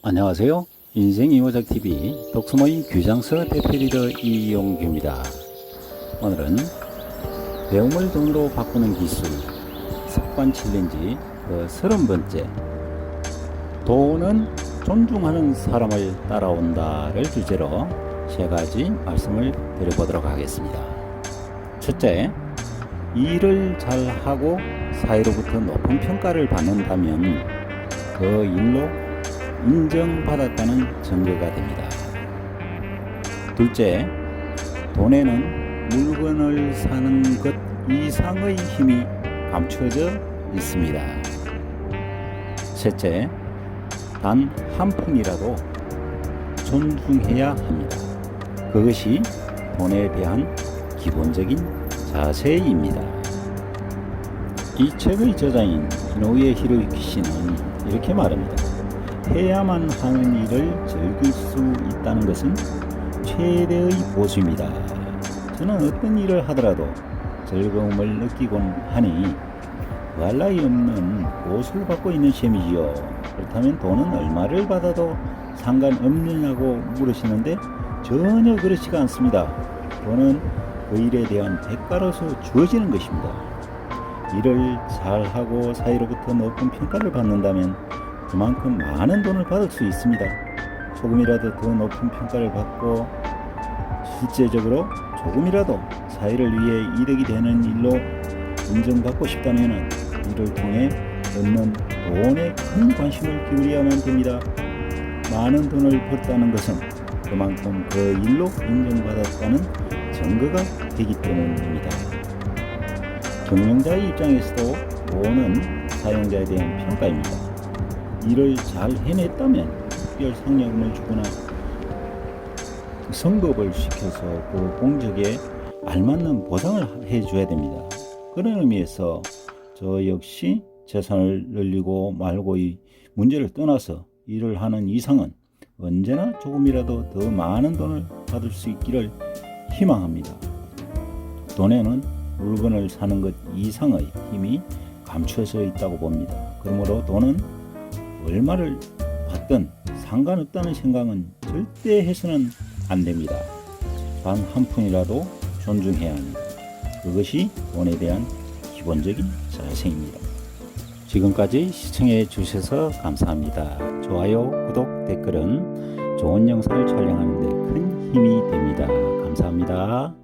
안녕하세요. 인생 이호작TV 독서모임 규장서 대표리더 이용규입니다. 오늘은 배움을 돈으로 바꾸는 기술 습관 챌린지 그 30번째 돈은 존중하는 사람을 따라온다를 주제로 세 가지 말씀을 드려보도록 하겠습니다. 첫째, 일을 잘하고 사회로부터 높은 평가를 받는다면 그 일로 인정받았다는 증거가 됩니다. 둘째, 돈에는 물건을 사는 것 이상의 힘이 감추어져 있습니다. 셋째, 단 한 푼이라도 존중해야 합니다. 그것이 돈에 대한 기본적인 자세입니다. 이 책의 저자인 이노우에 히로유키 씨는 이렇게 말합니다. 해야만 하는 일을 즐길 수 있다는 것은 최대의 보수입니다. 저는 어떤 일을 하더라도 즐거움을 느끼곤 하니 구할 나위 없는 보수를 받고 있는 셈이지요. 그렇다면 돈은 얼마를 받아도 상관없느냐고 물으시는데 전혀 그렇지가 않습니다. 돈은 그 일에 대한 대가로서 주어지는 것입니다. 일을 잘하고 사회로부터 높은 평가를 받는다면 그만큼 많은 돈을 받을 수 있습니다. 조금이라도 더 높은 평가를 받고 실제적으로 조금이라도 사회를 위해 이득이 되는 일로 인정받고 싶다면 이를 통해 얻는 돈에 큰 관심을 기울여야만 됩니다. 많은 돈을 벌었다는 것은 그만큼 그 일로 인정받았다는 증거가 되기 때문입니다. 경영자의 입장에서도 돈은 사용자에 대한 평가입니다. 일을 잘 해냈다면 특별 상여금을 주거나 성급을 시켜서 그 공적에 알맞는 보상을 해줘야 됩니다. 그런 의미에서 저 역시 재산을 늘리고 말고의 문제를 떠나서 일을 하는 이상은 언제나 조금이라도 더 많은 돈을 받을 수 있기를 희망합니다. 돈에는 물건을 사는 것 이상의 힘이 감추어져 있다고 봅니다. 그러므로 돈은 얼마를 받든 상관없다는 생각은 절대 해서는 안 됩니다. 단 한 푼이라도 존중해야 합니다. 그것이 돈에 대한 기본적인 자세입니다. 지금까지 시청해 주셔서 감사합니다. 좋아요, 구독, 댓글은 좋은 영상을 촬영하는 데 큰 힘이 됩니다. 감사합니다.